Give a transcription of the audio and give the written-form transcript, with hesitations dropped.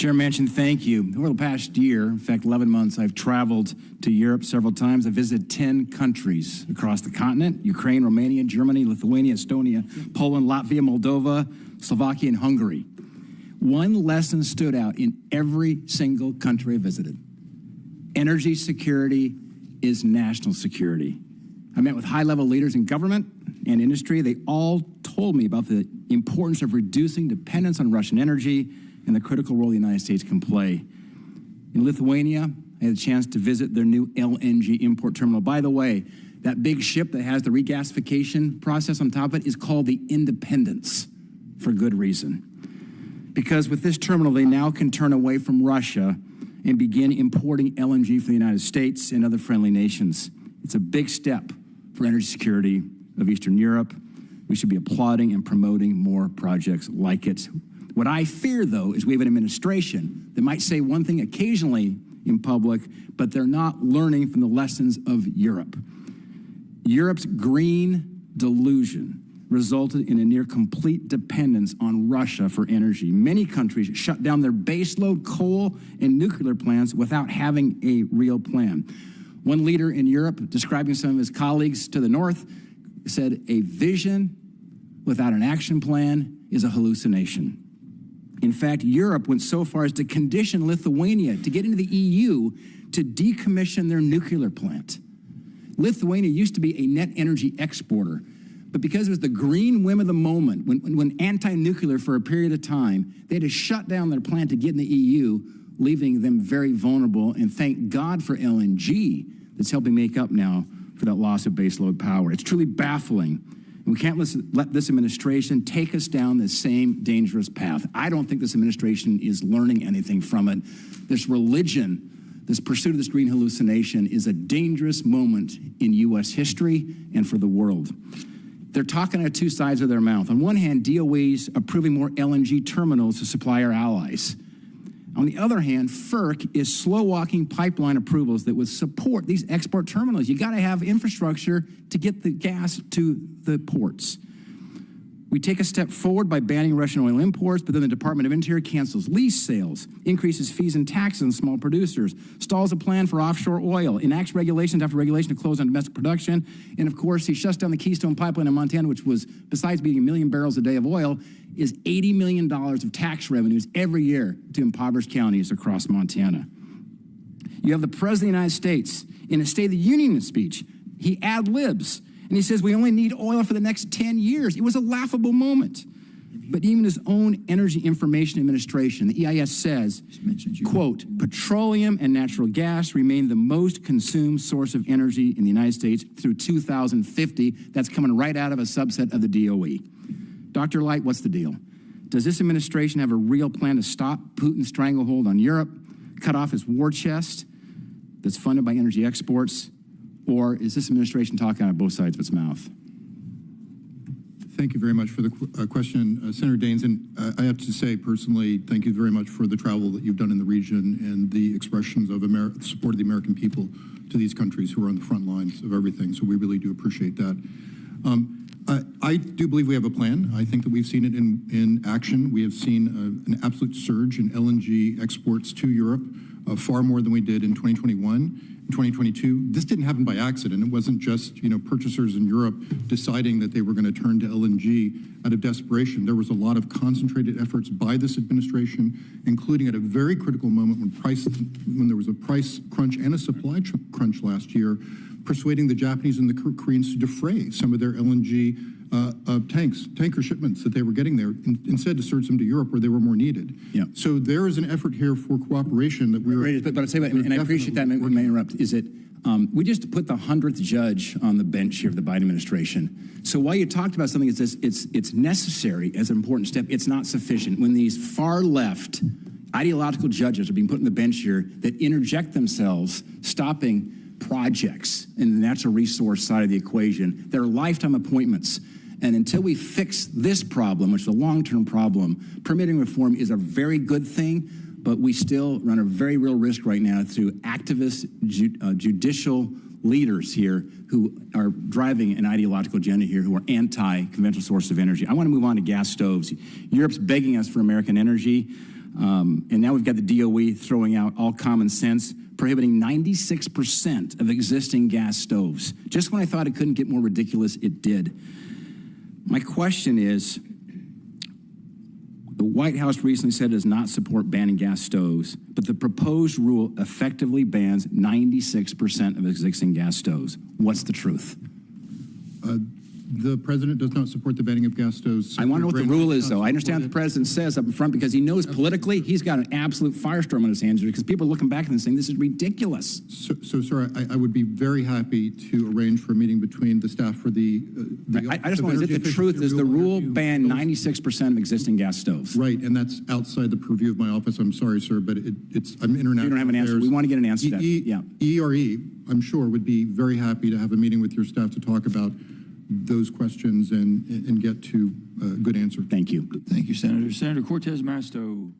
Chair Manchin, thank you. Over the past year, in fact, 11 months, I've traveled to Europe several times. I've visited 10 countries across the continent: Ukraine, Romania, Germany, Lithuania, Estonia, Poland, Latvia, Moldova, Slovakia, and Hungary. One lesson stood out in every single country I visited. Energy security is national security. I met with high-level leaders in government and industry. They all told me about the importance of reducing dependence on Russian energy and the critical role the United States can play. In Lithuania, I had a chance to visit their new LNG import terminal. By the way, that big ship that has the regasification process on top of it is called the Independence, for good reason. Because with this terminal, they now can turn away from Russia and begin importing LNG for the United States and other friendly nations. It's a big step for energy security of Eastern Europe. We should be applauding and promoting more projects like it. What I fear, though, is we have an administration that might say one thing occasionally in public, but they're not learning from the lessons of Europe. Europe's green delusion resulted in a near complete dependence on Russia for energy. Many countries shut down their baseload coal and nuclear plants without having a real plan. One leader in Europe, describing some of his colleagues to the north, said a vision without an action plan is a hallucination. In fact, Europe went so far as to condition Lithuania to get into the EU to decommission their nuclear plant. Lithuania used to be a net energy exporter, but because it was the green whim of the moment, when anti-nuclear for a period of time, they had to shut down their plant to get in the EU, leaving them very vulnerable. And thank God for LNG that's helping make up now for that loss of baseload power. It's truly baffling. We can't let this administration take us down the same dangerous path. I don't think this administration is learning anything from it. This religion, this pursuit of this green hallucination is a dangerous moment in U.S. history and for the world. They're talking out of two sides of their mouth. On one hand, DOE's approving more LNG terminals to supply our allies. On the other hand, FERC is slow-walking pipeline approvals that would support these export terminals. You got to have infrastructure to get the gas to the ports. We take a step forward by banning Russian oil imports, but then the Department of Interior cancels lease sales, increases fees and taxes on small producers, stalls a plan for offshore oil, enacts regulations after regulation to close on domestic production, and of course, he shuts down the Keystone Pipeline in Montana, which was, besides being 1 million barrels a day of oil, is $80 million of tax revenues every year to impoverished counties across Montana. You have the President of the United States in a State of the Union speech. He ad-libs, and he says we only need oil for the next 10 years. It was a laughable moment. But even his own Energy Information Administration, the EIS, says, quote, petroleum and natural gas remain the most consumed source of energy in the United States through 2050. That's coming right out of a subset of the DOE. Dr. Light, what's the deal? Does this administration have a real plan to stop Putin's stranglehold on Europe, cut off his war chest that's funded by energy exports, or is this administration talking out of both sides of its mouth? Thank you very much for the question, Senator Daines. And I have to say personally, thank you very much for the travel that you've done in the region and the expressions of support of the American people to these countries who are on the front lines of everything. So we really do appreciate that. I do believe we have a plan. I think that we've seen it in action. We have seen an absolute surge in LNG exports to Europe, far more than we did in 2021. In 2022, this didn't happen by accident. It wasn't just purchasers in Europe deciding that they were going to turn to LNG out of desperation. There was a lot of concentrated efforts by this administration, including at a very critical moment when there was a price crunch and a supply crunch last year, persuading the Japanese and the Koreans to defray some of their LNG tanker shipments that they were getting there, instead to surge them to Europe where they were more needed. Yeah. So there is an effort here for cooperation that we're... But I'll say that, and I appreciate that, and I may interrupt, is that we just put the 100th judge on the bench here of the Biden administration. So while you talked about something that's it's necessary as an important step, it's not sufficient. When these far left ideological judges are being put on the bench here that interject themselves, stopping projects in the natural resource side of the equation, they're lifetime appointments. And until we fix this problem, which is a long-term problem, permitting reform is a very good thing, but we still run a very real risk right now through activist judicial leaders here who are driving an ideological agenda here, who are anti-conventional sources of energy. I want to move on to gas stoves. Europe's begging us for American energy. And now we've got the DOE throwing out all common sense, prohibiting 96% of existing gas stoves. Just when I thought it couldn't get more ridiculous, it did. My question is, the White House recently said it does not support banning gas stoves, but the proposed rule effectively bans 96% of existing gas stoves. What's the truth? The president does not support the banning of gas stoves. I want to know what the rule is, though. I understand what the president says up in front because he knows politically he's got an absolute firestorm on his hands because people are looking back and saying this is ridiculous. So sir, I would be very happy to arrange for a meeting between the staff for the I just want to know, is it the truth? Does the rule ban 96% of existing gas stoves? Right, and that's outside the purview of my office. I'm sorry, sir, but I'm international. You don't have an answer. We want to get an answer to that. Yeah. ERE, I'm sure, would be very happy to have a meeting with your staff to talk about those questions and get to a good answer. Thank you. Thank you, Senator. Senator Cortez Masto.